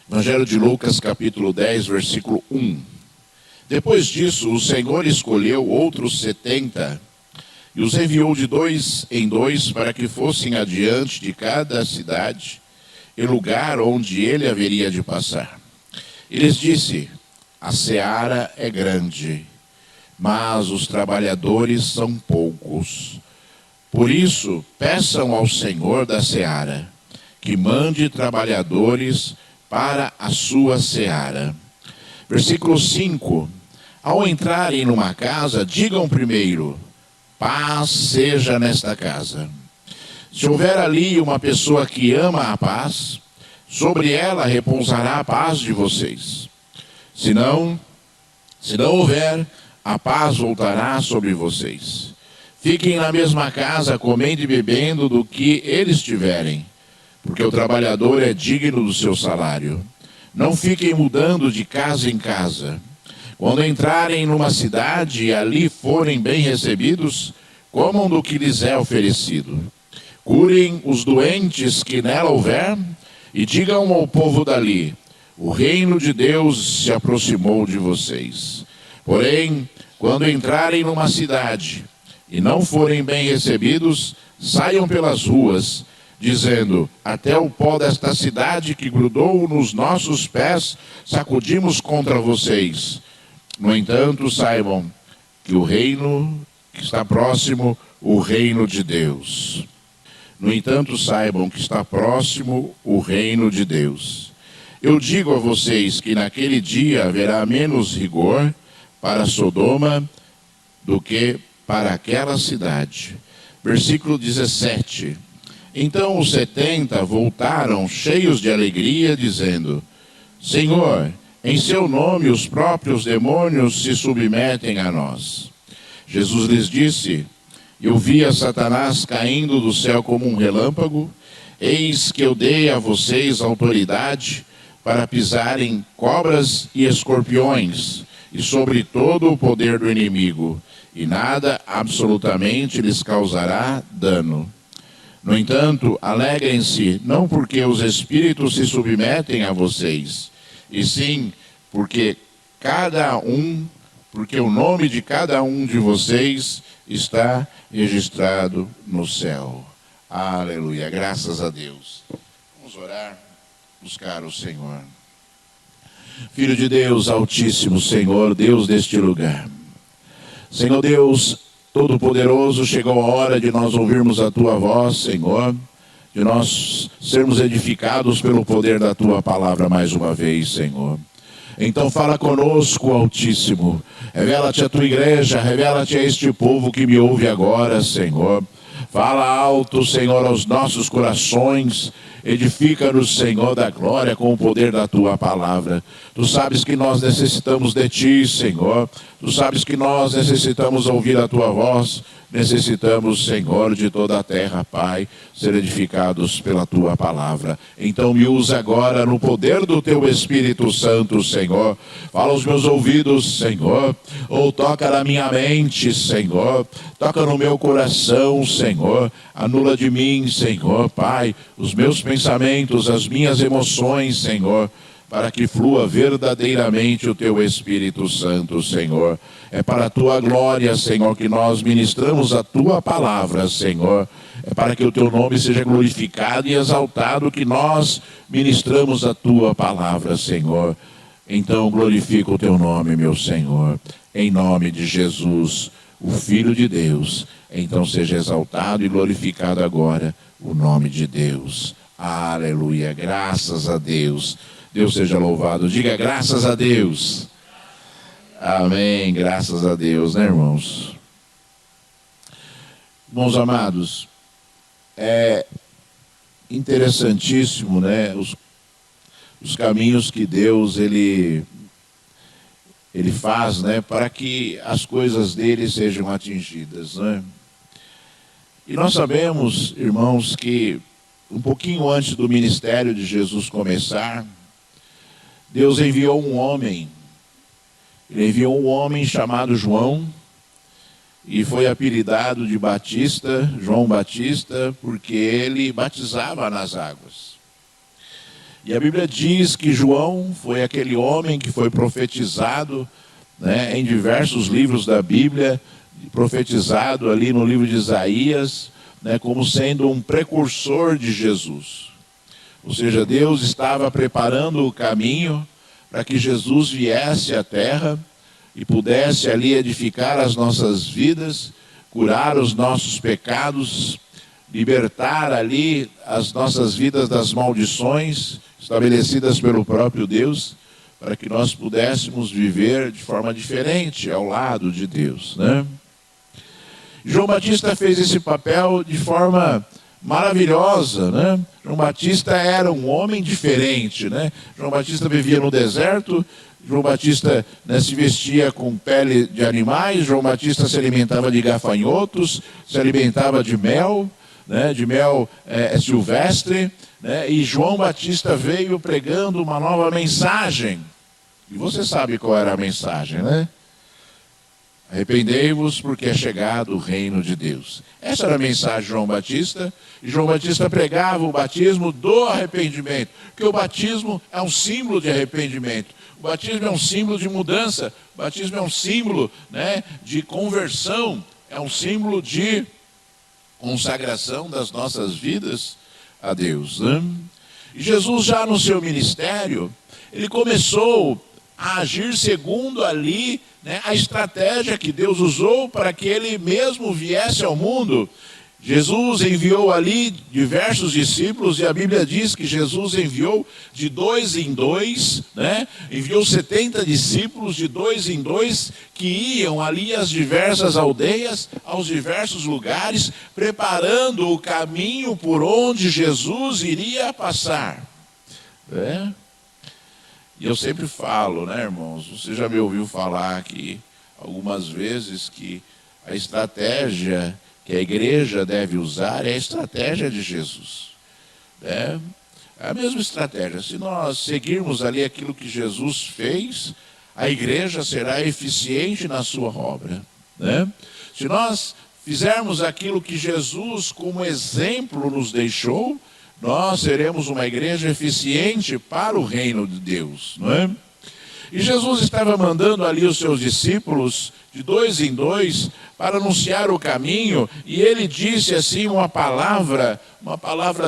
Evangelho de Lucas, capítulo 10, versículo 1. Depois disso, o Senhor escolheu outros 70 e os enviou de 2 em 2 para que fossem adiante de cada cidade e lugar onde ele haveria de passar. E lhes disse: a seara é grande, mas os trabalhadores são poucos. Por isso, peçam ao Senhor da seara que mande trabalhadores para a sua seara. Versículo 5. Ao entrarem numa casa, digam primeiro: paz seja nesta casa. Se houver ali uma pessoa que ama a paz, sobre ela repousará a paz de vocês. Se não houver, a paz voltará sobre vocês. Fiquem na mesma casa, comendo e bebendo do que eles tiverem, porque o trabalhador é digno do seu salário. Não fiquem mudando de casa em casa. Quando entrarem numa cidade e ali forem bem recebidos, comam do que lhes é oferecido. Curem os doentes que nela houver e digam ao povo dali: o reino de Deus se aproximou de vocês. Porém, quando entrarem numa cidade e não forem bem recebidos, saiam pelas ruas, dizendo: até o pó desta cidade que grudou nos nossos pés sacudimos contra vocês. No entanto, saibam que o reino que está próximo, o reino de Deus. No entanto, saibam que está próximo o reino de Deus. Eu digo a vocês que naquele dia haverá menos rigor para Sodoma do que para aquela cidade. Versículo 17. Então os 70 voltaram cheios de alegria, dizendo: Senhor, em seu nome os próprios demônios se submetem a nós. Jesus lhes disse: eu vi a Satanás caindo do céu como um relâmpago. Eis que eu dei a vocês autoridade para pisarem cobras e escorpiões, e sobre todo o poder do inimigo, e nada absolutamente lhes causará dano. No entanto, alegrem-se, não porque os espíritos se submetem a vocês, e sim porque o nome de cada um de vocês está registrado no céu. Aleluia, graças a Deus. Vamos orar, buscar o Senhor. Filho de Deus Altíssimo, Senhor, Deus deste lugar. Senhor Deus Todo-Poderoso, chegou a hora de nós ouvirmos a Tua voz, Senhor, de nós sermos edificados pelo poder da Tua palavra mais uma vez, Senhor. Então fala conosco, Altíssimo. Revela-te a Tua igreja, revela-te a este povo que me ouve agora, Senhor. Fala alto, Senhor, aos nossos corações. Edifica-nos, Senhor, da glória com o poder da Tua palavra. Tu sabes que nós necessitamos de Ti, Senhor. Tu sabes que nós necessitamos ouvir a Tua voz. Necessitamos, Senhor, de toda a terra, Pai, ser edificados pela Tua palavra. Então me usa agora no poder do Teu Espírito Santo, Senhor. Fala aos meus ouvidos, Senhor. Ou toca na minha mente, Senhor. Toca no meu coração, Senhor. Anula de mim, Senhor, Pai, os meus pensamentos, as minhas emoções, Senhor, para que flua verdadeiramente o Teu Espírito Santo, Senhor. É para a Tua glória, Senhor, que nós ministramos a Tua palavra, Senhor. É para que o Teu nome seja glorificado e exaltado que nós ministramos a Tua palavra, Senhor. Então glorifica o Teu nome, meu Senhor, em nome de Jesus, o Filho de Deus. Então seja exaltado e glorificado agora o nome de Deus. Aleluia, graças a Deus. Deus seja louvado. Diga graças a Deus. Amém, graças a Deus, né, irmãos? Irmãos amados, é interessantíssimo, né, os caminhos que Deus, Ele faz, né, para que as coisas dele sejam atingidas, né? E nós sabemos, irmãos, que um pouquinho antes do ministério de Jesus começar, Deus enviou um homem. Ele enviou um homem chamado João, e foi apelidado de Batista, João Batista, porque ele batizava nas águas. E a Bíblia diz que João foi aquele homem que foi profetizado, né, em diversos livros da Bíblia, profetizado ali no livro de Isaías, né, como sendo um precursor de Jesus. Ou seja, Deus estava preparando o caminho para que Jesus viesse à terra e pudesse ali edificar as nossas vidas, curar os nossos pecados, libertar ali as nossas vidas das maldições estabelecidas pelo próprio Deus, para que nós pudéssemos viver de forma diferente ao lado de Deus, né? João Batista fez esse papel de forma maravilhosa, né? João Batista era um homem diferente, né? João Batista vivia no deserto, João Batista, né, se vestia com pele de animais, João Batista se alimentava de gafanhotos, se alimentava de mel, né, de mel silvestre, né? E João Batista veio pregando uma nova mensagem. E você sabe qual era a mensagem, né? Arrependei-vos porque é chegado o reino de Deus. Essa era a mensagem de João Batista. E João Batista pregava o batismo do arrependimento. Porque o batismo é um símbolo de arrependimento. O batismo é um símbolo de mudança. O batismo é um símbolo, né, de conversão. É um símbolo de consagração das nossas vidas a Deus, né? E Jesus, já no seu ministério, ele começou a agir segundo ali, né, a estratégia que Deus usou para que ele mesmo viesse ao mundo. Jesus enviou ali diversos discípulos, e a Bíblia diz que Jesus enviou de 2 em 2, né? Enviou 70 discípulos de 2 em 2, que iam ali às diversas aldeias, aos diversos lugares, preparando o caminho por onde Jesus iria passar, né? E eu sempre falo, né, irmãos, você já me ouviu falar aqui algumas vezes que a estratégia que a igreja deve usar é a estratégia de Jesus, né? É a mesma estratégia. Se nós seguirmos ali aquilo que Jesus fez, a igreja será eficiente na sua obra, né? Se nós fizermos aquilo que Jesus como exemplo nos deixou, nós seremos uma igreja eficiente para o reino de Deus, não é? E Jesus estava mandando ali os seus discípulos de 2 em 2 para anunciar o caminho, e ele disse assim uma palavra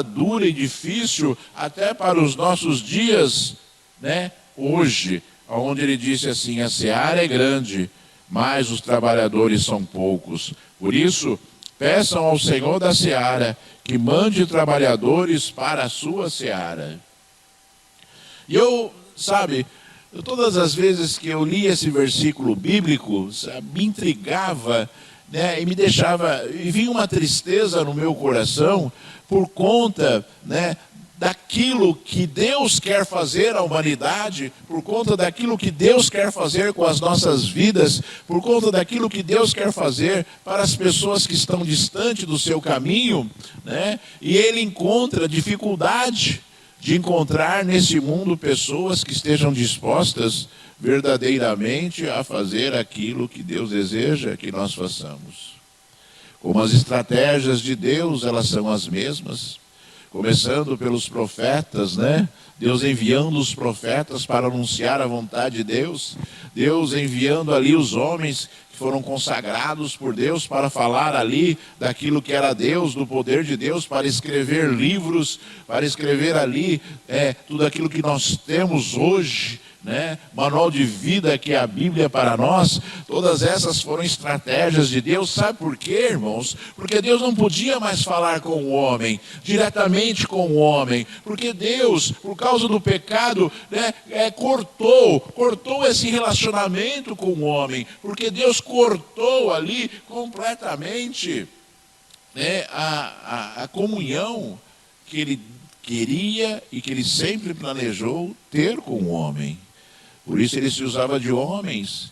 dura e difícil até para os nossos dias, né? Hoje, onde ele disse assim: a seara é grande, mas os trabalhadores são poucos. Por isso, peçam ao Senhor da seara que mande trabalhadores para a sua seara. E todas as vezes que eu li esse versículo bíblico, me intrigava, né, e vinha uma tristeza no meu coração por conta, né, daquilo que Deus quer fazer à humanidade, por conta daquilo que Deus quer fazer com as nossas vidas, por conta daquilo que Deus quer fazer para as pessoas que estão distantes do seu caminho, né? E ele encontra dificuldade de encontrar nesse mundo pessoas que estejam dispostas verdadeiramente a fazer aquilo que Deus deseja que nós façamos. Como as estratégias de Deus, elas são as mesmas, começando pelos profetas, né? Deus enviando os profetas para anunciar a vontade de Deus, Deus enviando ali os homens que foram consagrados por Deus para falar ali daquilo que era Deus, do poder de Deus, para escrever livros, para escrever ali tudo aquilo que nós temos hoje, né? Manual de vida que é a Bíblia para nós. Todas essas foram estratégias de Deus. Sabe por quê, irmãos? Porque Deus não podia mais falar com o homem, diretamente com o homem, porque Deus, por causa do pecado, né, cortou esse relacionamento com o homem, porque Deus cortou ali completamente, né, a comunhão que ele queria e que ele sempre planejou ter com o homem. Por isso ele se usava de homens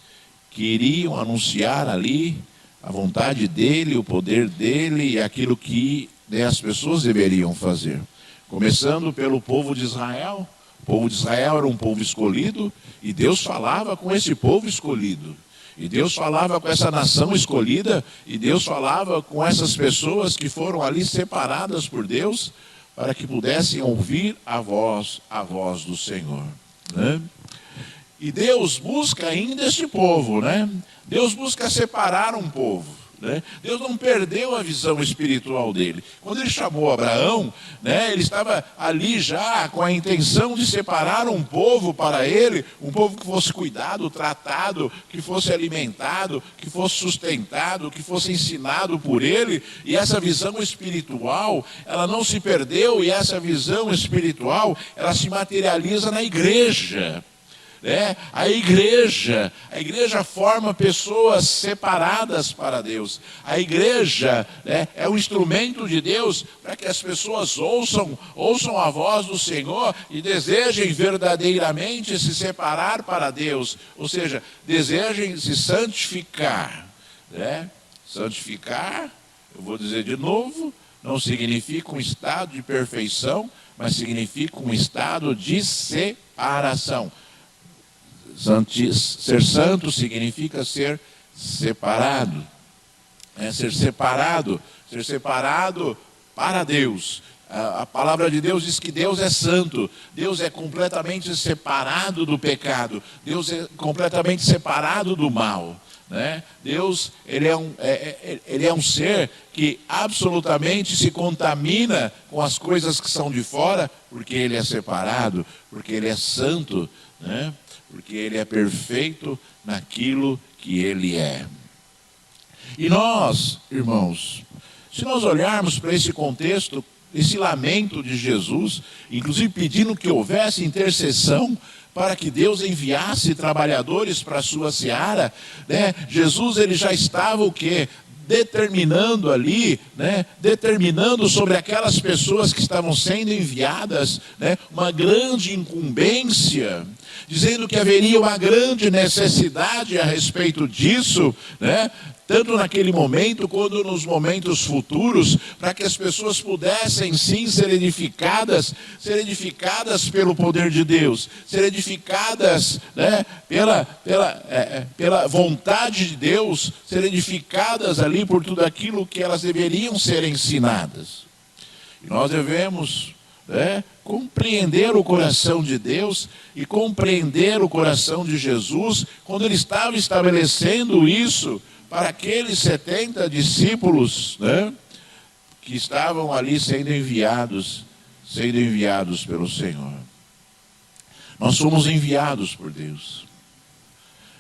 que iriam anunciar ali a vontade dele, o poder dele e aquilo que, né, as pessoas deveriam fazer. Começando pelo povo de Israel. O povo de Israel era um povo escolhido e Deus falava com esse povo escolhido. E Deus falava com essa nação escolhida, e Deus falava com essas pessoas que foram ali separadas por Deus para que pudessem ouvir a voz do Senhor, né? E Deus busca ainda este povo, né? Deus busca separar um povo, né? Deus não perdeu a visão espiritual dele. Quando ele chamou Abraão, né, ele estava ali já com a intenção de separar um povo para ele, um povo que fosse cuidado, tratado, que fosse alimentado, que fosse sustentado, que fosse ensinado por ele. E essa visão espiritual, ela não se perdeu, e essa visão espiritual, ela se materializa na igreja. A igreja forma pessoas separadas para Deus. A igreja, né, é um instrumento de Deus para que as pessoas ouçam a voz do Senhor e desejem verdadeiramente se separar para Deus. Ou seja, desejem se santificar, né? Santificar, eu vou dizer de novo, não significa um estado de perfeição, mas significa um estado de separação. Ser santo significa ser separado, ser separado para Deus. A palavra de Deus diz que Deus é santo, Deus é completamente separado do pecado, Deus é completamente separado do mal, né? Deus, ele é um ser que absolutamente se contamina com as coisas que são de fora, porque ele é separado, porque ele é santo, né? Porque ele é perfeito naquilo que ele é. E nós, irmãos, se nós olharmos para esse contexto, esse lamento de Jesus, inclusive pedindo que houvesse intercessão para que Deus enviasse trabalhadores para a sua seara, né? Jesus, ele já estava o quê? Determinando ali, né? Determinando sobre aquelas pessoas que estavam sendo enviadas, né? Uma grande incumbência, dizendo que haveria uma grande necessidade a respeito disso, né? Tanto naquele momento quanto nos momentos futuros, para que as pessoas pudessem sim ser edificadas pelo poder de Deus, ser edificadas, né, pela vontade de Deus, ser edificadas ali por tudo aquilo que elas deveriam ser ensinadas. E nós devemos, né, compreender o coração de Deus e compreender o coração de Jesus, quando ele estava estabelecendo isso para aqueles 70 discípulos, né, que estavam ali sendo enviados pelo Senhor. Nós somos enviados por Deus.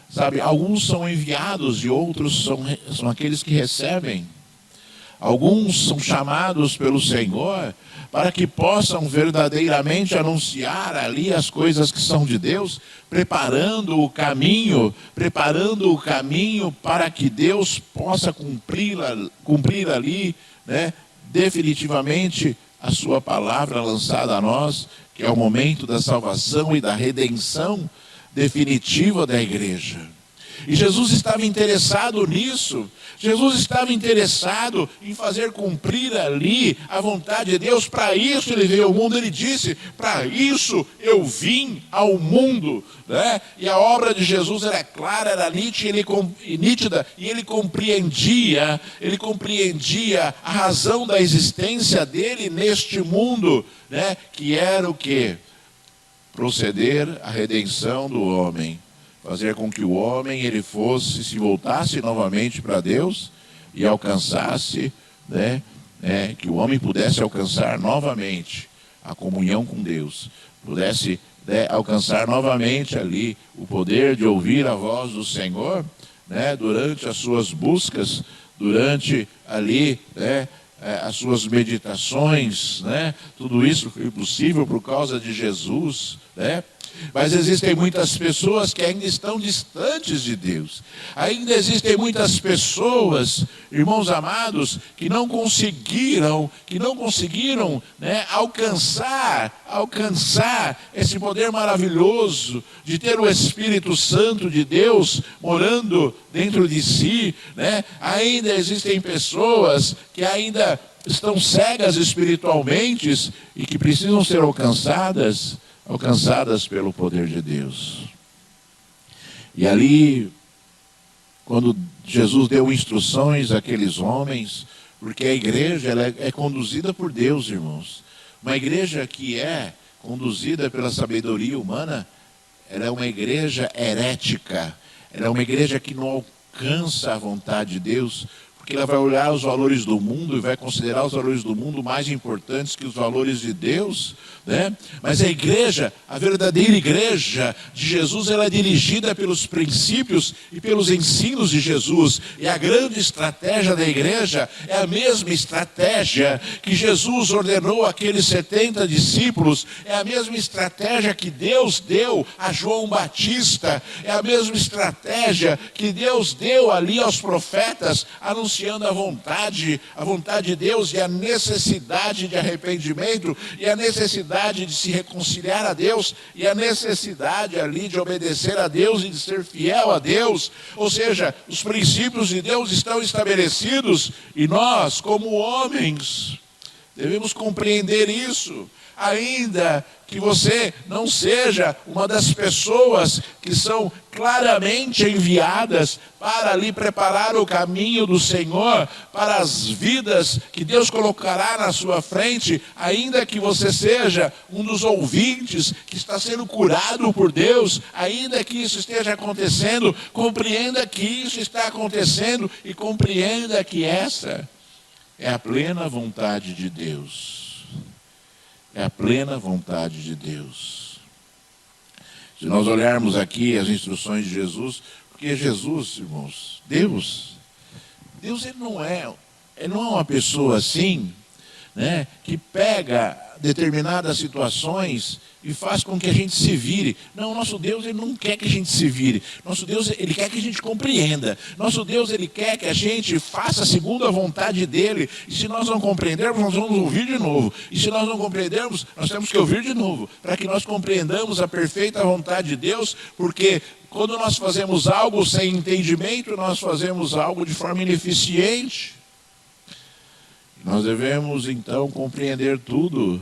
Sabe, alguns são enviados e outros são aqueles que recebem. Alguns são chamados pelo Senhor para que possam verdadeiramente anunciar ali as coisas que são de Deus, preparando o caminho para que Deus possa cumprir ali, né, definitivamente a sua palavra lançada a nós, que é o momento da salvação e da redenção definitiva da igreja. E Jesus estava interessado nisso. Jesus estava interessado em fazer cumprir ali a vontade de Deus. Para isso ele veio ao mundo. Ele disse: para isso eu vim ao mundo, né? E a obra de Jesus era clara, era nítida, e ele compreendia a razão da existência dele neste mundo, né? Que era o quê? Proceder à redenção do homem. Fazer com que o homem se voltasse novamente para Deus e alcançasse, né, que o homem pudesse alcançar novamente a comunhão com Deus, pudesse, né, alcançar novamente ali o poder de ouvir a voz do Senhor, né, durante as suas buscas, durante ali, né, as suas meditações, né? Tudo isso foi possível por causa de Jesus, né? Mas existem muitas pessoas que ainda estão distantes de Deus. Ainda existem muitas pessoas, irmãos amados, que não conseguiram, né, alcançar esse poder maravilhoso de ter o Espírito Santo de Deus morando dentro de si, né? Ainda existem pessoas que ainda estão cegas espiritualmente e que precisam ser alcançadas pelo poder de Deus. E ali, quando Jesus deu instruções àqueles homens, porque a igreja ela é conduzida por Deus, irmãos. Uma igreja que é conduzida pela sabedoria humana, ela é uma igreja herética. Ela é uma igreja que não alcança a vontade de Deus, porque ela vai olhar os valores do mundo e vai considerar os valores do mundo mais importantes que os valores de Deus, né? Mas a igreja, a verdadeira igreja de Jesus, ela é dirigida pelos princípios e pelos ensinos de Jesus. E a grande estratégia da igreja é a mesma estratégia que Jesus ordenou àqueles 70 discípulos, é a mesma estratégia que Deus deu a João Batista, é a mesma estratégia que Deus deu ali aos profetas, anunciando a vontade de Deus e a necessidade de arrependimento e a necessidade de se reconciliar a Deus e a necessidade ali de obedecer a Deus e de ser fiel a Deus. Ou seja, os princípios de Deus estão estabelecidos e nós, como homens, devemos compreender isso. Ainda que você não seja uma das pessoas que são claramente enviadas para ali preparar o caminho do Senhor, para as vidas que Deus colocará na sua frente, ainda que você seja um dos ouvintes que está sendo curado por Deus, ainda que isso esteja acontecendo, compreenda que isso está acontecendo e compreenda que essa é a plena vontade de Deus. É a plena vontade de Deus. Se nós olharmos aqui as instruções de Jesus, porque Jesus, irmãos, Deus ele não é uma pessoa assim, né, que pega determinadas situações e faz com que a gente se vire. Não, nosso Deus, ele não quer que a gente se vire. Nosso Deus, ele quer que a gente compreenda. Nosso Deus, ele quer que a gente faça segundo a vontade dele. E se nós não compreendermos, nós vamos ouvir de novo. E se nós não compreendermos, nós temos que ouvir de novo, para que nós compreendamos a perfeita vontade de Deus, porque quando nós fazemos algo sem entendimento, nós fazemos algo de forma ineficiente. Nós devemos, então, compreender tudo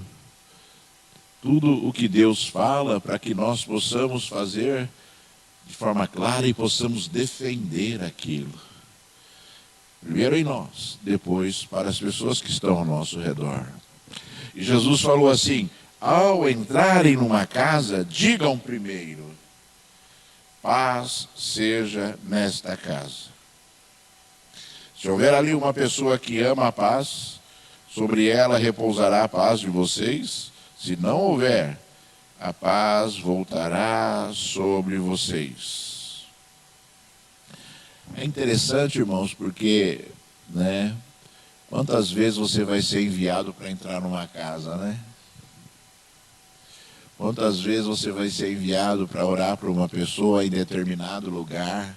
o que Deus fala, para que nós possamos fazer de forma clara e possamos defender aquilo. Primeiro em nós, depois para as pessoas que estão ao nosso redor. E Jesus falou assim: ao entrarem numa casa, digam primeiro: paz seja nesta casa. Se houver ali uma pessoa que ama a paz, sobre ela repousará a paz de vocês. Se não houver, a paz voltará sobre vocês. É interessante, irmãos, porque, né, quantas vezes você vai ser enviado para entrar numa casa, né? Quantas vezes você vai ser enviado para orar por uma pessoa em determinado lugar?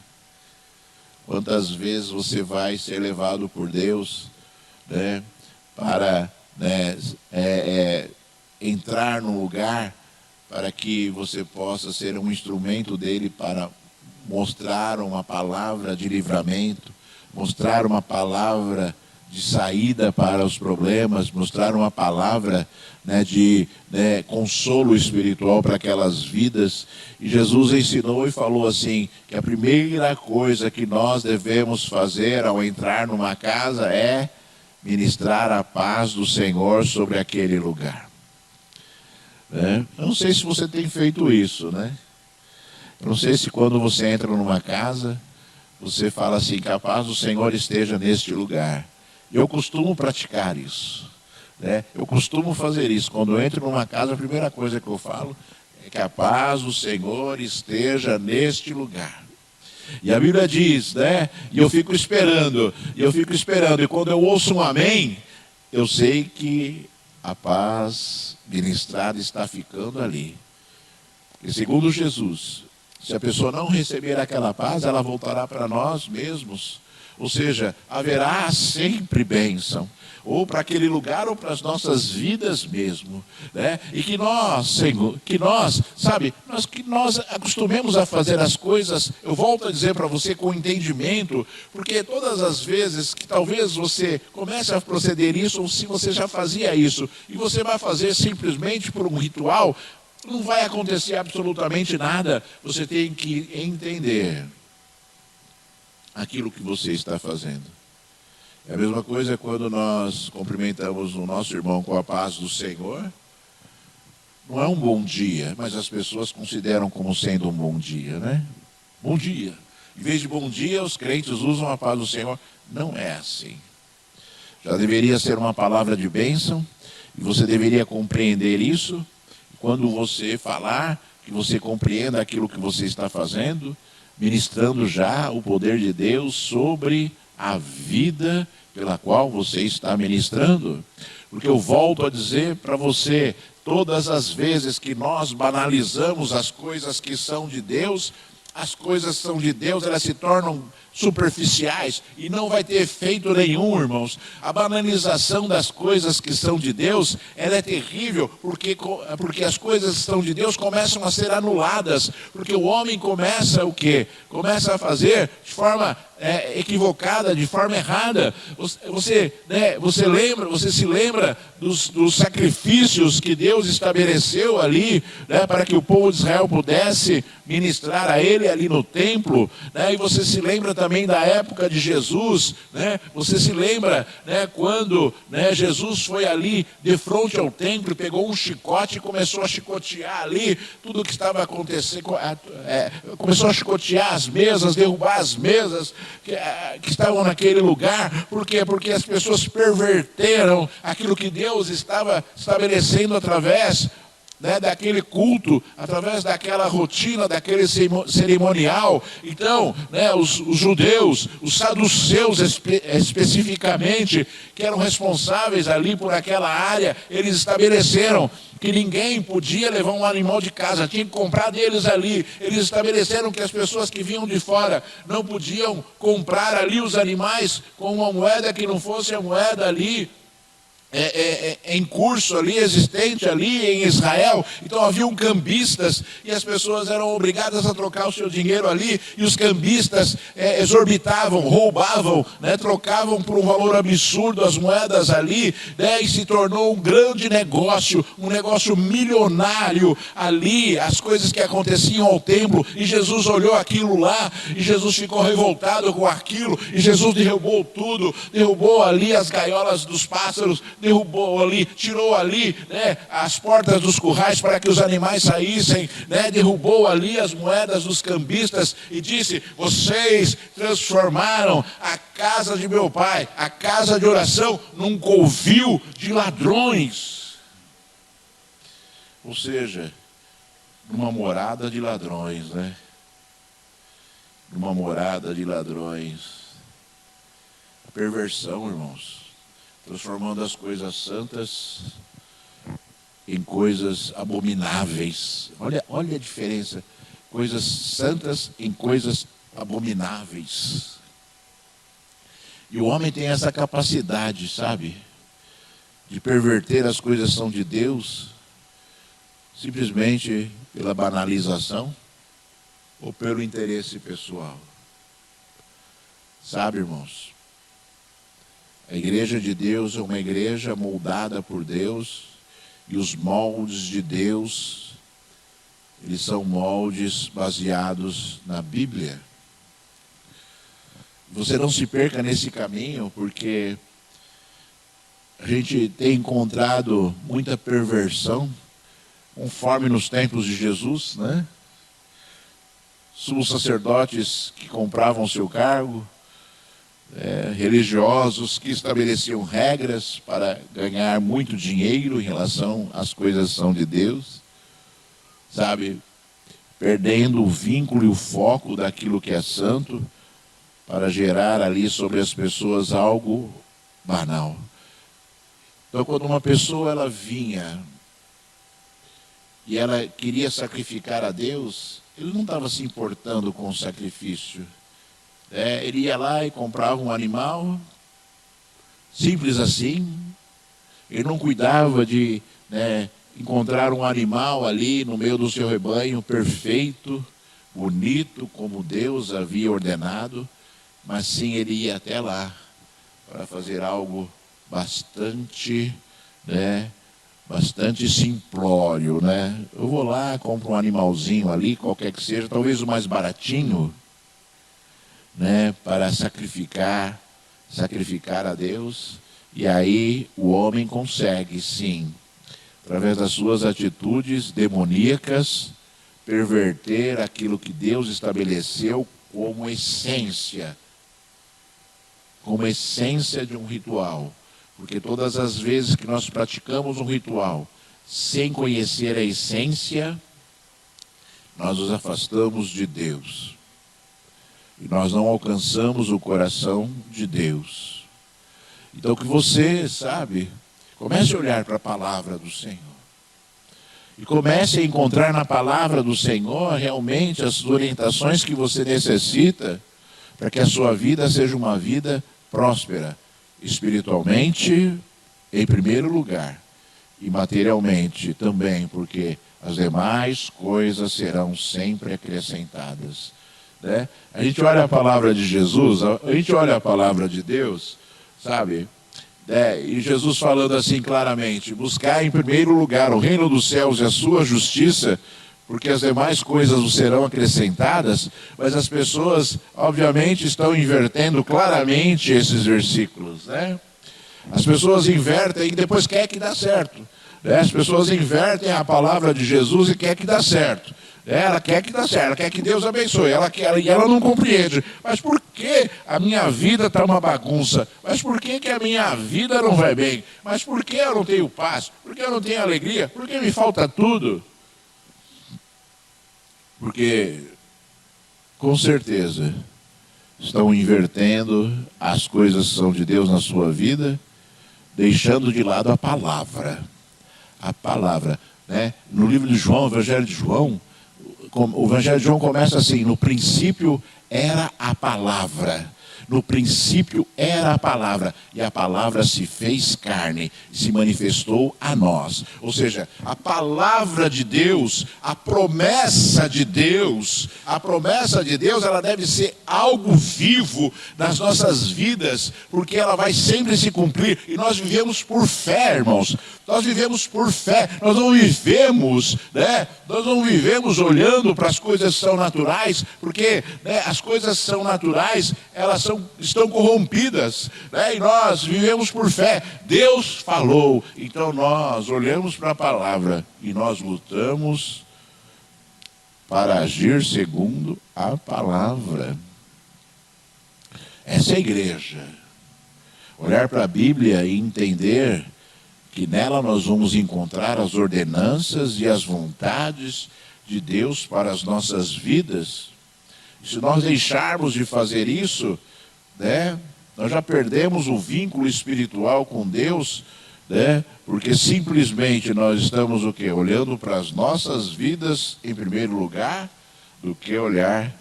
Quantas vezes você vai ser levado por Deus, né, para, né, entrar num lugar para que você possa ser um instrumento dele para mostrar uma palavra de livramento, mostrar uma palavra de saída para os problemas, mostrar uma palavra, né, de consolo espiritual para aquelas vidas. E Jesus ensinou e falou assim, que a primeira coisa que nós devemos fazer ao entrar numa casa é ministrar a paz do Senhor sobre aquele lugar. Eu não sei se você tem feito isso, né? Eu não sei se quando você entra numa casa, você fala assim, que a paz do Senhor esteja neste lugar. Eu costumo praticar isso, né? Eu costumo fazer isso. Quando eu entro numa casa, a primeira coisa que eu falo é que a paz do Senhor esteja neste lugar. E a Bíblia diz, né? E eu fico esperando. E quando eu ouço um amém, eu sei que a paz ministrada está ficando ali. E segundo Jesus, se a pessoa não receber aquela paz, ela voltará para nós mesmos. Ou seja, haverá sempre bênção, ou para aquele lugar, ou para as nossas vidas mesmo, né? E que nós, Senhor, que nós acostumemos a fazer as coisas, eu volto a dizer para você, com entendimento, porque todas as vezes que talvez você comece a proceder isso, ou se você já fazia isso, e você vai fazer simplesmente por um ritual, não vai acontecer absolutamente nada. Você tem que entender aquilo que você está fazendo. É a mesma coisa quando nós cumprimentamos o nosso irmão com a paz do Senhor. Não é um bom dia, mas as pessoas consideram como sendo um bom dia, né? Bom dia. Em vez de bom dia, os crentes usam a paz do Senhor. Não é assim. Já deveria ser uma palavra de bênção, e você deveria compreender isso. Quando você falar, que você compreenda aquilo que você está fazendo, ministrando já o poder de Deus sobre a vida pela qual você está ministrando. Porque eu volto a dizer para você, todas as vezes que nós banalizamos as coisas que são de Deus, as coisas que são de Deus, elas se tornam superficiais e não vai ter efeito nenhum, irmãos. A banalização das coisas que são de Deus, ela é terrível, porque as coisas que são de Deus começam a ser anuladas, porque o homem começa o quê? Começa a fazer de forma equivocada, de forma errada. Você se lembra dos sacrifícios que Deus estabeleceu ali, né, para que o povo de Israel pudesse ministrar a ele ali no templo, né, e você se lembra também da época de Jesus, né, você se lembra, né, quando, né, Jesus foi ali de frente ao templo, pegou um chicote e começou a chicotear ali tudo o que estava acontecendo, começou a chicotear as mesas, derrubar as mesas que estavam naquele lugar. Por quê? Porque as pessoas perverteram aquilo que Deus estava estabelecendo através, né, daquele culto, através daquela rotina, daquele cerimonial. Então, né, os judeus, os saduceus especificamente, que eram responsáveis ali por aquela área, eles estabeleceram que ninguém podia levar um animal de casa, tinha que comprar deles ali. Eles estabeleceram que as pessoas que vinham de fora não podiam comprar ali os animais com uma moeda que não fosse a moeda ali em curso ali, existente ali em Israel. Então haviam cambistas e as pessoas eram obrigadas a trocar o seu dinheiro ali, e os cambistas exorbitavam, roubavam, né, trocavam por um valor absurdo as moedas ali, né, e se tornou um grande negócio, um negócio milionário ali, as coisas que aconteciam ao templo. E Jesus olhou aquilo lá, e Jesus ficou revoltado com aquilo, e Jesus derrubou tudo, derrubou ali as gaiolas dos pássaros, derrubou ali, tirou ali, né, as portas dos currais para que os animais saíssem, né, derrubou ali as moedas dos cambistas e disse: vocês transformaram a casa de meu pai, a casa de oração, num covil de ladrões. Ou seja, numa morada de ladrões, né? Numa morada de ladrões. A perversão, irmãos, transformando as coisas santas em coisas abomináveis. Olha a diferença. Coisas santas em coisas abomináveis. E o homem tem essa capacidade, sabe, de perverter as coisas que são de Deus, simplesmente pela banalização ou pelo interesse pessoal. Sabe, irmãos, a igreja de Deus é uma igreja moldada por Deus, e os moldes de Deus, eles são moldes baseados na Bíblia. Você não se perca nesse caminho, porque a gente tem encontrado muita perversão, conforme nos templos de Jesus, né? Sumos sacerdotes que compravam seu cargo, religiosos que estabeleciam regras para ganhar muito dinheiro em relação às coisas que são de Deus, sabe, perdendo o vínculo e o foco daquilo que é santo, para gerar ali sobre as pessoas algo banal. Então, quando uma pessoa ela vinha e ela queria sacrificar a Deus, ele não estava se importando com o sacrifício. Ele ia lá e comprava um animal, simples assim. Ele não cuidava de, né, encontrar um animal ali no meio do seu rebanho, perfeito, bonito, como Deus havia ordenado, mas sim ele ia até lá para fazer algo bastante, né, bastante simplório, né? Eu vou lá, compro um animalzinho ali, qualquer que seja, talvez o mais baratinho, né, para sacrificar sacrificar a Deus, e aí o homem consegue, sim, através das suas atitudes demoníacas, perverter aquilo que Deus estabeleceu como essência de um ritual. Porque todas as vezes que nós praticamos um ritual sem conhecer a essência, nós nos afastamos de Deus. E nós não alcançamos o coração de Deus. Então que você, comece a olhar para a palavra do Senhor. E comece a encontrar na palavra do Senhor realmente as orientações que você necessita para que a sua vida seja uma vida próspera, espiritualmente, em primeiro lugar, e materialmente também, porque as demais coisas serão sempre acrescentadas. Né? A gente olha a palavra de Jesus, a gente olha a palavra de Deus, e Jesus falando assim claramente: buscar em primeiro lugar o reino dos céus e a sua justiça, porque as demais coisas vos serão acrescentadas. Mas as pessoas, obviamente, estão invertendo claramente esses versículos, né? As pessoas invertem e depois quer que dá certo. Né? As pessoas invertem a palavra de Jesus e quer que dá certo. Ela quer que dá certo, ela quer que Deus abençoe, e ela não compreende. Mas por que a minha vida está uma bagunça? Mas por que a minha vida não vai bem? Mas por que eu não tenho paz? Por que eu não tenho alegria? Por que me falta tudo? Porque, com certeza, estão invertendo as coisas que são de Deus na sua vida, deixando de lado a palavra. A palavra, né? No livro de João, o Evangelho de João começa assim: no princípio era a palavra. No princípio era a palavra, e a palavra se fez carne, se manifestou a nós. Ou seja, a palavra de Deus, a promessa de Deus, ela deve ser algo vivo nas nossas vidas, porque ela vai sempre se cumprir, e nós vivemos por fé, irmãos. Nós vivemos por fé, nós não vivemos, né? Nós não vivemos olhando para as coisas que são naturais, porque, né, as coisas que são naturais, elas estão corrompidas, né? E nós vivemos por fé. Deus falou, então nós olhamos para a palavra e nós lutamos para agir segundo a palavra. Essa é a igreja. Olhar para a Bíblia e entender que nela nós vamos encontrar as ordenanças e as vontades de Deus para as nossas vidas. E se nós deixarmos de fazer isso, né, nós já perdemos o vínculo espiritual com Deus, né, porque simplesmente nós estamos o quê? Olhando para as nossas vidas em primeiro lugar, do que olhar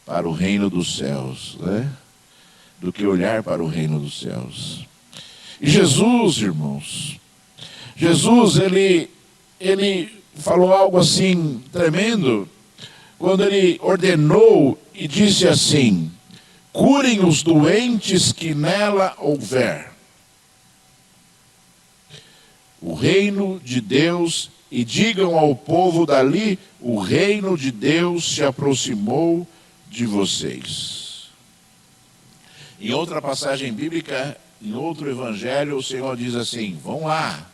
para o reino dos céus, né? Do que olhar para o reino dos céus. E Jesus, irmãos, ele falou algo assim tremendo, quando ele ordenou e disse assim: curem os doentes que nela houver. O reino de Deus, e digam ao povo dali: o reino de Deus se aproximou de vocês. Em outra passagem bíblica, em outro evangelho, o Senhor diz assim: vão lá,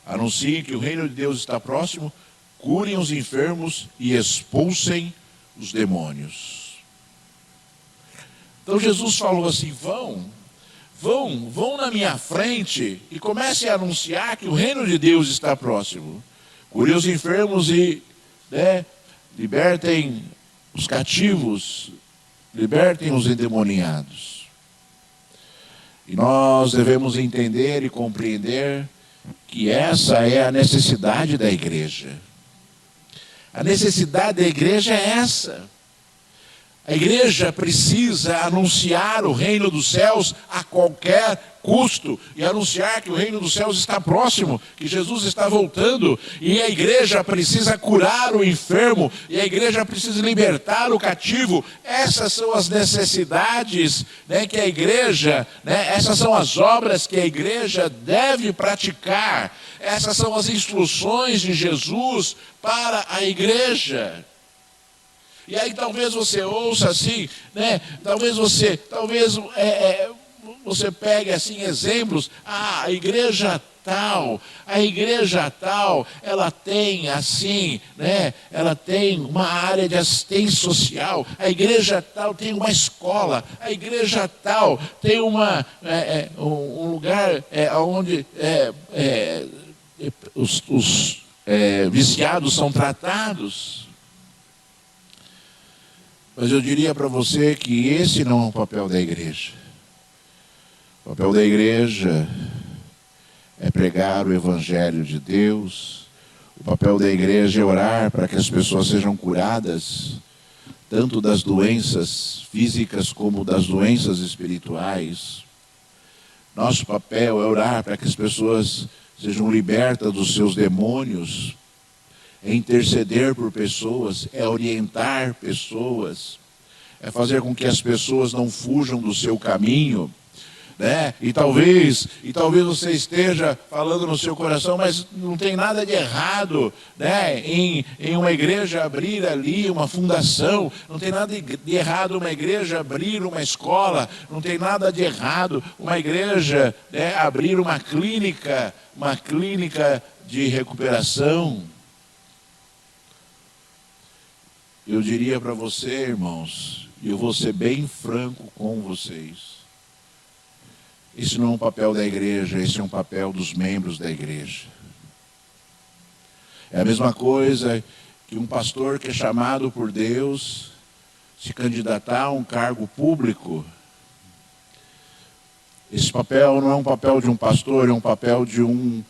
anunciem que o reino de Deus está próximo, curem os enfermos e expulsem os demônios. Então Jesus falou assim: vão na minha frente e comecem a anunciar que o reino de Deus está próximo. Curem os enfermos e, né, libertem os cativos, libertem os endemoniados. E nós devemos entender e compreender que essa é a necessidade da igreja. A necessidade da igreja é essa. A igreja precisa anunciar o reino dos céus a qualquer custo, e anunciar que o reino dos céus está próximo, que Jesus está voltando, e a igreja precisa curar o enfermo, e a igreja precisa libertar o cativo. Essas são as necessidades, né, que a igreja, né, essas são as obras que a igreja deve praticar. Essas são as instruções de Jesus para a igreja. E aí talvez você ouça assim, né? Talvez você pegue assim exemplos, a igreja tal, ela tem assim, né? Ela tem uma área de assistência social, a igreja tal tem uma escola, a igreja tal tem um lugar onde os viciados são tratados. Mas eu diria para você que esse não é o papel da igreja. O papel da igreja é pregar o Evangelho de Deus. O papel da igreja é orar para que as pessoas sejam curadas, tanto das doenças físicas como das doenças espirituais. Nosso papel é orar para que as pessoas sejam libertas dos seus demônios, é interceder por pessoas, é orientar pessoas, é fazer com que as pessoas não fujam do seu caminho, né? E talvez você esteja falando no seu coração, mas não tem nada de errado, né? Em uma igreja abrir ali uma fundação, não tem nada de errado uma igreja abrir uma escola, não tem nada de errado uma igreja, né, abrir uma clínica de recuperação. Eu diria para você, irmãos, e eu vou ser bem franco com vocês, esse não é um papel da igreja, esse é um papel dos membros da igreja. É a mesma coisa que um pastor que é chamado por Deus se candidatar a um cargo público. Esse papel não é um papel de um pastor, é um papel de um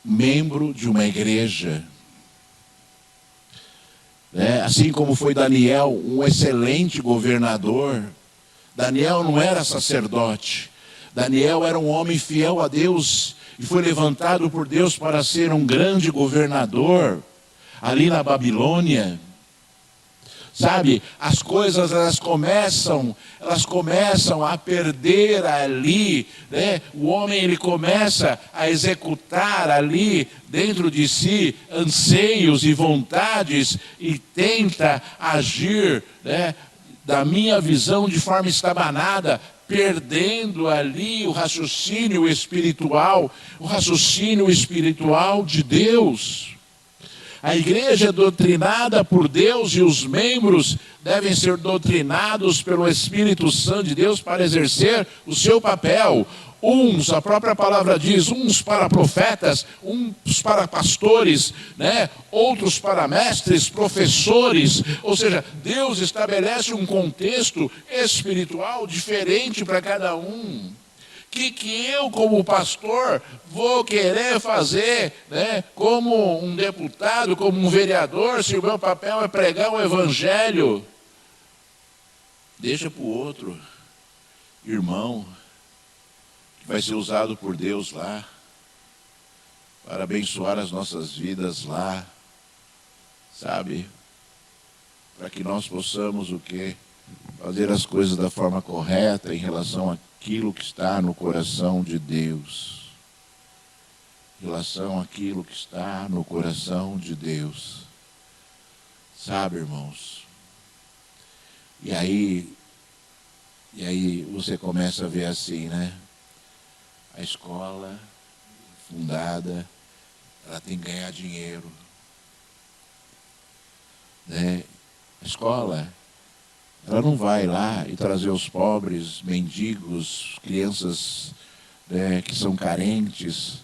membro de uma igreja. Assim como foi Daniel, um excelente governador. Daniel não era sacerdote. Daniel era um homem fiel a Deus e foi levantado por Deus para ser um grande governador ali na Babilônia. Sabe, as coisas elas começam a perder ali, né? O homem ele começa a executar ali dentro de si anseios e vontades e tenta agir, né, da minha visão de forma estabanada, perdendo ali o raciocínio espiritual de Deus. A igreja é doutrinada por Deus e os membros devem ser doutrinados pelo Espírito Santo de Deus para exercer o seu papel. Uns, a própria palavra diz, uns para profetas, uns para pastores, né? Outros para mestres, professores. Ou seja, Deus estabelece um contexto espiritual diferente para cada um. Que eu, como pastor, vou querer fazer, né, como um deputado, como um vereador, se o meu papel é pregar o Evangelho? Deixa para o outro irmão, que vai ser usado por Deus lá, para abençoar as nossas vidas lá, sabe? Para que nós possamos o quê? Fazer as coisas da forma correta em relação àquilo que está no coração de Deus. Em relação àquilo que está no coração de Deus. Sabe, irmãos? E aí você começa a ver assim, né? A escola fundada, ela tem que ganhar dinheiro, né? A escola, ela não vai lá e trazer os pobres, mendigos, crianças, né, que são carentes,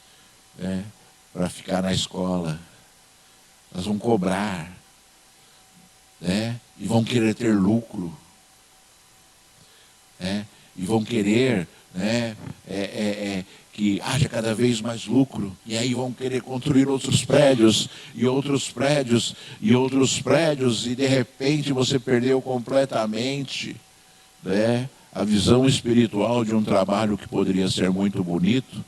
né, para ficar na escola. Elas vão cobrar, né, e vão querer ter lucro, né, e vão querer, né, que haja cada vez mais lucro, e aí vão querer construir outros prédios, e outros prédios, e outros prédios, e de repente você perdeu completamente, né, a visão espiritual de um trabalho que poderia ser muito bonito.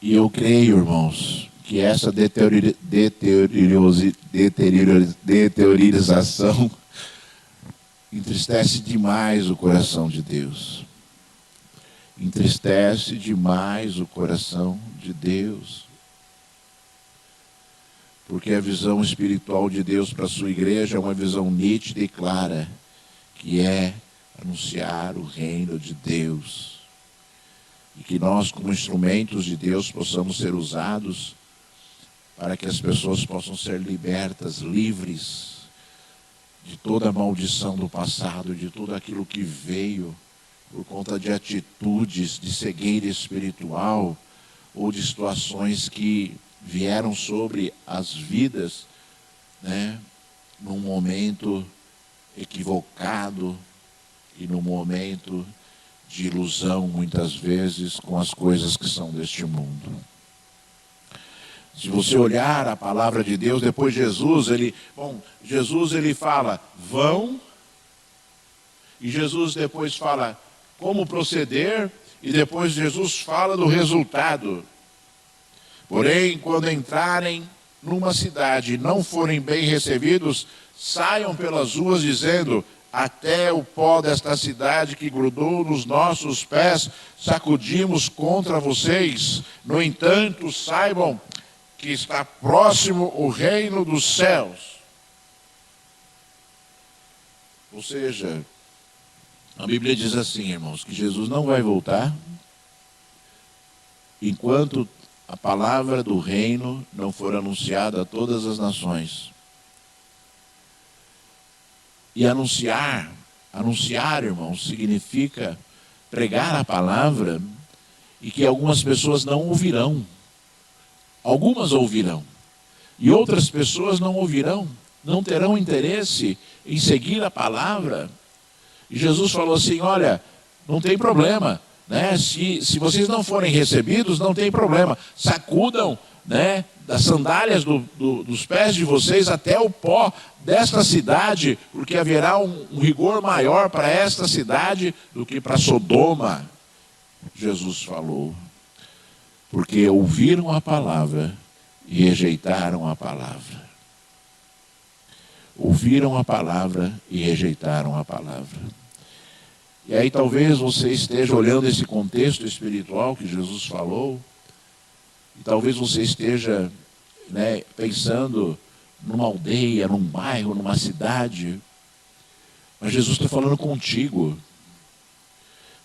E eu creio, irmãos, que essa deteriorização entristece demais o coração de Deus. Entristece demais o coração de Deus. Porque a visão espiritual de Deus para a sua igreja é uma visão nítida e clara. que é anunciar o reino de Deus. E que nós, como instrumentos de Deus, possamos ser usados para que as pessoas possam ser libertas, livres de toda a maldição do passado, de tudo aquilo que veio por conta de atitudes de cegueira espiritual ou de situações que vieram sobre as vidas, né, num momento equivocado e num momento de ilusão, muitas vezes, com as coisas que são deste mundo. Se você olhar a palavra de Deus, depois Jesus ele fala, vão, e Jesus depois fala como proceder, e depois Jesus fala do resultado. Porém, quando entrarem numa cidade e não forem bem recebidos, saiam pelas ruas dizendo, até o pó desta cidade que grudou nos nossos pés, sacudimos contra vocês. No entanto, saibam que está próximo o reino dos céus. Ou seja, a Bíblia diz assim, irmãos, que Jesus não vai voltar enquanto a palavra do reino não for anunciada a todas as nações. E anunciar, irmãos, significa pregar a palavra e que algumas pessoas não ouvirão. Algumas ouvirão. E outras pessoas não ouvirão, não terão interesse em seguir a palavra. E Jesus falou assim, olha, não tem problema, né? Se vocês não forem recebidos, não tem problema. Sacudam, né, das sandálias dos pés de vocês até o pó desta cidade, porque haverá um rigor maior para esta cidade do que para Sodoma. Jesus falou, porque ouviram a palavra e rejeitaram a palavra. Ouviram a palavra e rejeitaram a palavra. E aí talvez você esteja olhando esse contexto espiritual que Jesus falou, e talvez você esteja, né, pensando numa aldeia, num bairro, numa cidade. Mas Jesus está falando contigo.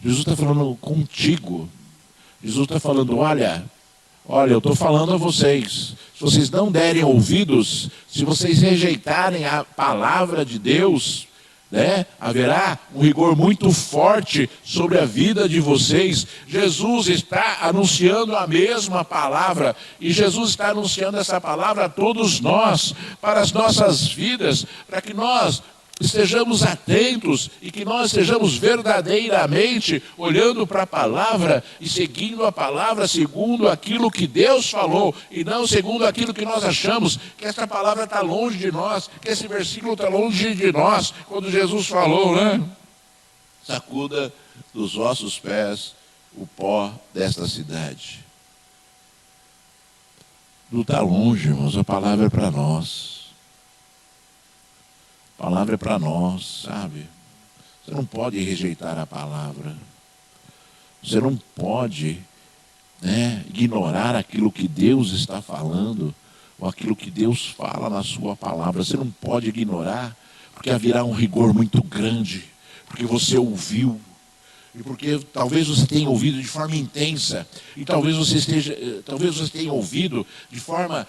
Jesus está falando contigo. Jesus está falando, olha, eu estou falando a vocês. Se vocês não derem ouvidos, se vocês rejeitarem a palavra de Deus, né, haverá um rigor muito forte sobre a vida de vocês. Jesus está anunciando a mesma palavra, e Jesus está anunciando essa palavra a todos nós, para as nossas vidas, para que nós estejamos atentos e que nós estejamos verdadeiramente olhando para a palavra e seguindo a palavra segundo aquilo que Deus falou e não segundo aquilo que nós achamos, que essa palavra está longe de nós, que esse versículo está longe de nós, quando Jesus falou, né? Sacuda dos vossos pés o pó desta cidade. Não está longe, irmãos, a palavra é para nós. A palavra é para nós, sabe? Você não pode rejeitar a palavra. Você não pode, né, ignorar aquilo que Deus está falando, ou aquilo que Deus fala na sua palavra. Você não pode ignorar, porque haverá um rigor muito grande, porque você ouviu, e porque talvez você tenha ouvido de forma intensa, e talvez você tenha ouvido de forma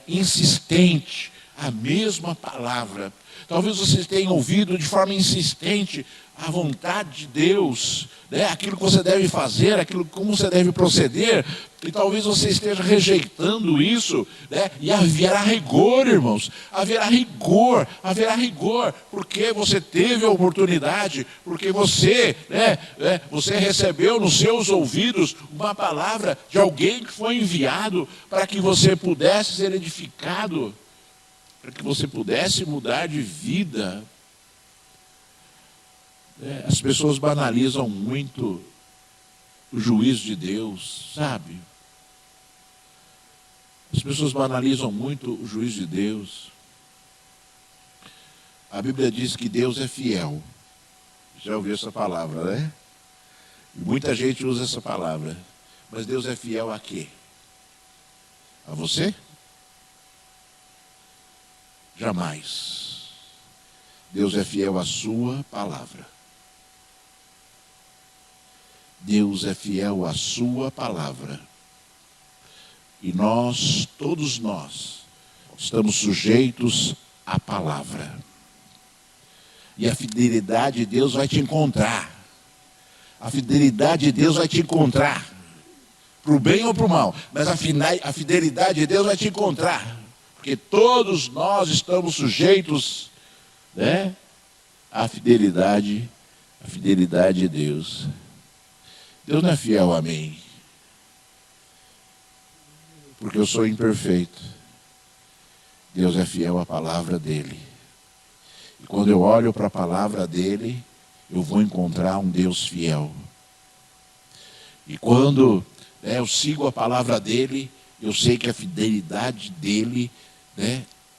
insistente a mesma palavra. Talvez você tenha ouvido de forma insistente a vontade de Deus, né? Aquilo que você deve fazer, como você deve proceder, e talvez você esteja rejeitando isso, né? E haverá rigor, irmãos, haverá rigor, porque você teve a oportunidade, porque você, você recebeu nos seus ouvidos uma palavra de alguém que foi enviado para que você pudesse ser edificado, para que você pudesse mudar de vida. As pessoas banalizam muito o juízo de Deus, sabe? As pessoas banalizam muito o juízo de Deus. A Bíblia diz que Deus é fiel. Já ouviu essa palavra, né? E muita gente usa essa palavra. Mas Deus é fiel a quê? A você? Jamais. Deus é fiel à sua palavra. Deus é fiel à sua palavra. E nós, todos nós, estamos sujeitos à palavra. E a fidelidade de Deus vai te encontrar. A fidelidade de Deus vai te encontrar. Para o bem ou para o mal. Mas a fidelidade de Deus vai te encontrar. Porque todos nós estamos sujeitos, né, à fidelidade de Deus. Deus não é fiel a mim. Porque eu sou imperfeito. Deus é fiel à palavra dele. E quando eu olho para a palavra dele, eu vou encontrar um Deus fiel. E quando eu sigo a palavra dele, eu sei que a fidelidade dele,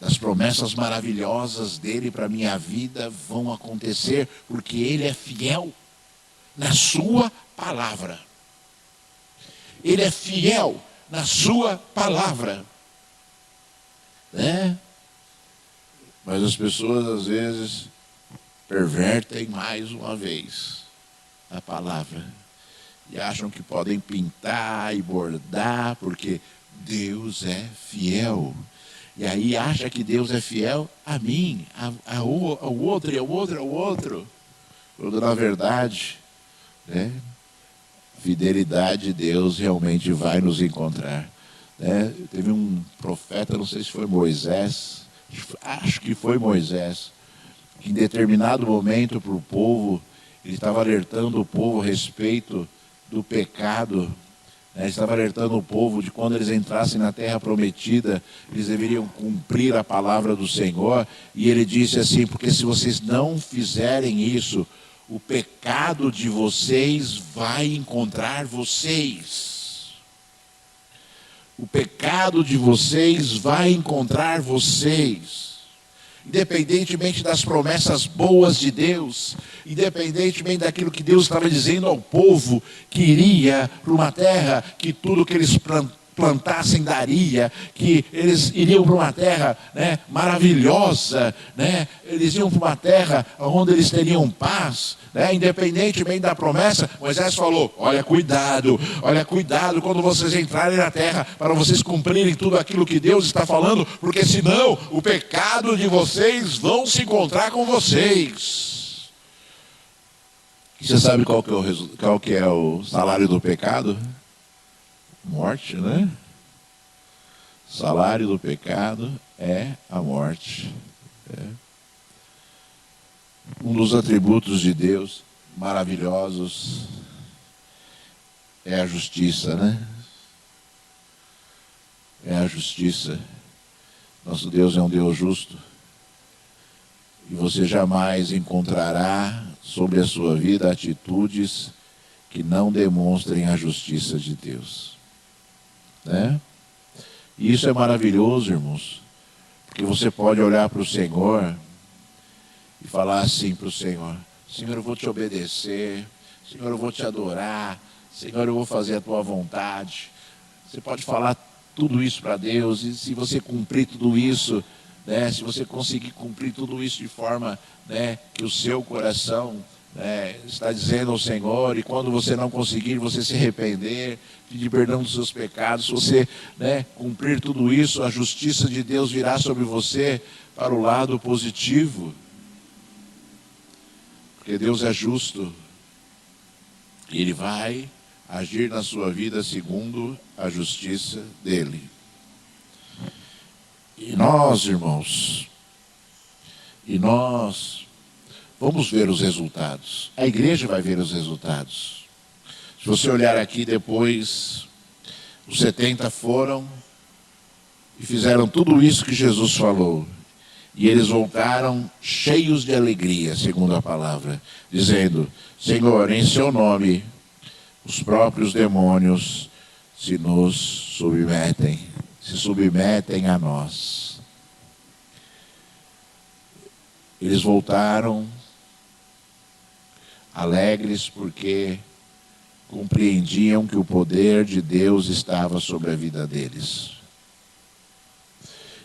das promessas maravilhosas dele para a minha vida vão acontecer, porque ele é fiel na sua palavra. Ele é fiel na sua palavra. Mas as pessoas às vezes pervertem mais uma vez a palavra. E acham que podem pintar e bordar, porque Deus é fiel. E aí acha que Deus é fiel a mim, ao outro, e ao outro, ao outro. Quando na verdade, a fidelidade de Deus realmente vai nos encontrar. Teve um profeta, não sei se foi Moisés, acho que foi Moisés, que em determinado momento para o povo, ele estava alertando o povo a respeito do pecado. Ele estava alertando o povo de quando eles entrassem na terra prometida, eles deveriam cumprir a palavra do Senhor. E ele disse assim: porque se vocês não fizerem isso, o pecado de vocês vai encontrar vocês. O pecado de vocês vai encontrar vocês. Independentemente das promessas boas de Deus, independentemente daquilo que Deus estava dizendo ao povo, que iria para uma terra que tudo que eles plantassem daria, que eles iriam para uma terra maravilhosa, eles iam para uma terra onde eles teriam paz, independentemente da promessa. Moisés falou: olha cuidado quando vocês entrarem na terra, para vocês cumprirem tudo aquilo que Deus está falando, porque senão o pecado de vocês vão se encontrar com vocês. E você sabe qual que é o salário do pecado? Morte, O salário do pecado é a morte. Um dos atributos de Deus maravilhosos é a justiça, É a justiça. Nosso Deus é um Deus justo. E você jamais encontrará sobre a sua vida atitudes que não demonstrem a justiça de Deus. E isso é maravilhoso, irmãos, porque você pode olhar para o Senhor e falar assim para o Senhor: Senhor, eu vou te obedecer, Senhor, eu vou te adorar, Senhor, eu vou fazer a tua vontade. Você pode falar tudo isso para Deus, e se você cumprir tudo isso, se você conseguir cumprir tudo isso de forma que o seu coração está dizendo ao Senhor, e quando você não conseguir, você se arrepender, pedir perdão dos seus pecados, se você cumprir tudo isso, a justiça de Deus virá sobre você para o lado positivo, porque Deus é justo, e Ele vai agir na sua vida segundo a justiça dEle. E nós, irmãos, vamos ver os resultados. A igreja vai ver os resultados. Se você olhar aqui depois, os 70 foram e fizeram tudo isso que Jesus falou. E eles voltaram cheios de alegria, segundo a palavra, dizendo: Senhor, em seu nome, os próprios demônios se submetem a nós. Eles voltaram alegres porque compreendiam que o poder de Deus estava sobre a vida deles.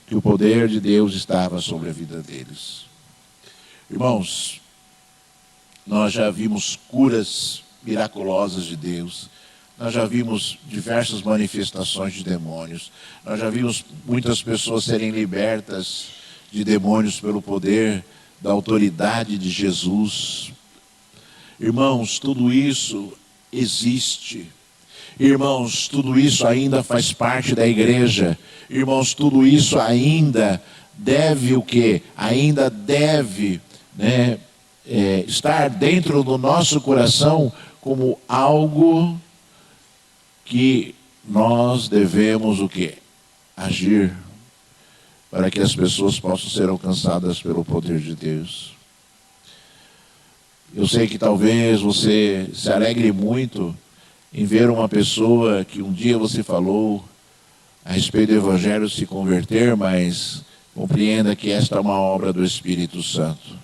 Que o poder de Deus estava sobre a vida deles. Irmãos, nós já vimos curas miraculosas de Deus. Nós já vimos diversas manifestações de demônios. Nós já vimos muitas pessoas serem libertas de demônios pelo poder da autoridade de Jesus. Irmãos, tudo isso existe. Irmãos, tudo isso ainda faz parte da igreja. Irmãos, tudo isso ainda deve o quê? Ainda deve, estar dentro do nosso coração como algo que nós devemos o quê? Agir para que as pessoas possam ser alcançadas pelo poder de Deus. Eu sei que talvez você se alegre muito em ver uma pessoa que um dia você falou a respeito do Evangelho se converter, mas compreenda que esta é uma obra do Espírito Santo.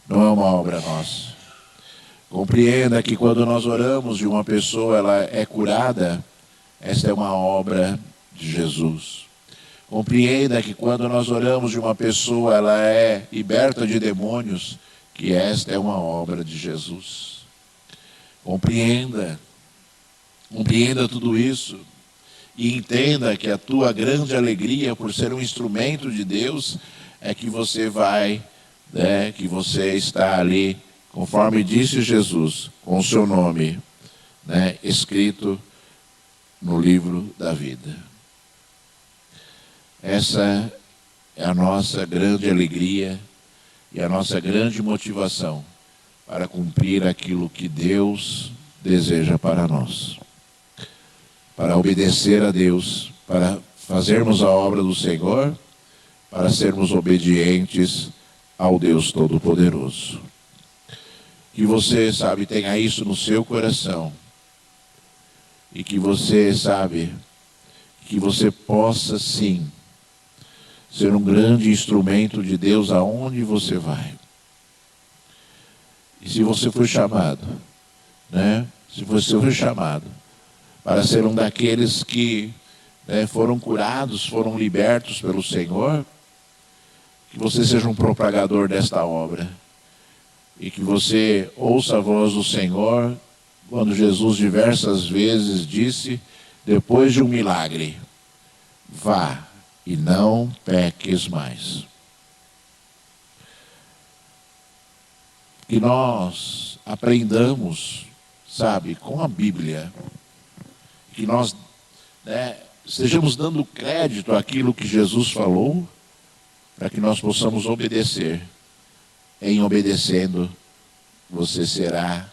Não é uma obra nossa. Compreenda que quando nós oramos e uma pessoa ela é curada, esta é uma obra de Jesus. Compreenda que quando nós oramos de uma pessoa ela é liberta de demônios, que esta é uma obra de Jesus. Compreenda tudo isso e entenda que a tua grande alegria por ser um instrumento de Deus é que você vai, que você está ali, conforme disse Jesus, com o seu nome, escrito no livro da vida. Essa é a nossa grande alegria e a nossa grande motivação para cumprir aquilo que Deus deseja para nós. Para obedecer a Deus, para fazermos a obra do Senhor, para sermos obedientes ao Deus Todo-Poderoso. Que você, tenha isso no seu coração. E que você, que você possa sim ser um grande instrumento de Deus aonde você vai. E se você foi chamado, se você foi chamado para ser um daqueles que foram curados, foram libertos pelo Senhor, que você seja um propagador desta obra. E que você ouça a voz do Senhor, quando Jesus diversas vezes disse, depois de um milagre, vá e não peques mais. Que nós aprendamos, com a Bíblia, que nós estejamos dando crédito àquilo que Jesus falou, para que nós possamos obedecer. Em obedecendo, você será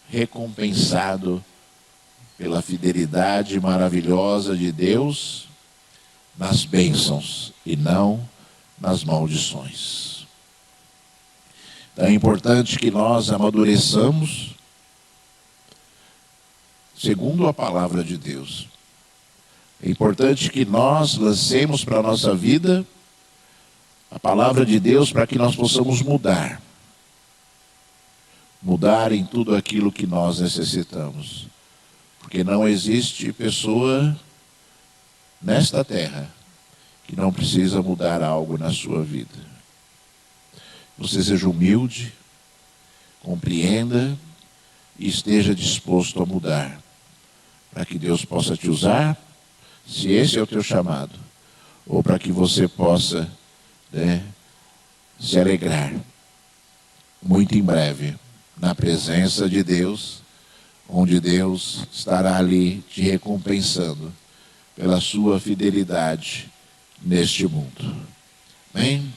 recompensado pela fidelidade maravilhosa de Deus nas bênçãos e não nas maldições. Então é importante que nós amadureçamos segundo a palavra de Deus. É importante que nós lancemos para a nossa vida a palavra de Deus para que nós possamos mudar. Mudar em tudo aquilo que nós necessitamos. Porque não existe pessoa nesta terra que não precisa mudar algo na sua vida. Você seja humilde, compreenda e esteja disposto a mudar. Para que Deus possa te usar, se esse é o teu chamado. Ou para que você possa se alegrar muito em breve na presença de Deus, onde Deus estará ali te recompensando pela sua fidelidade neste mundo. Amém?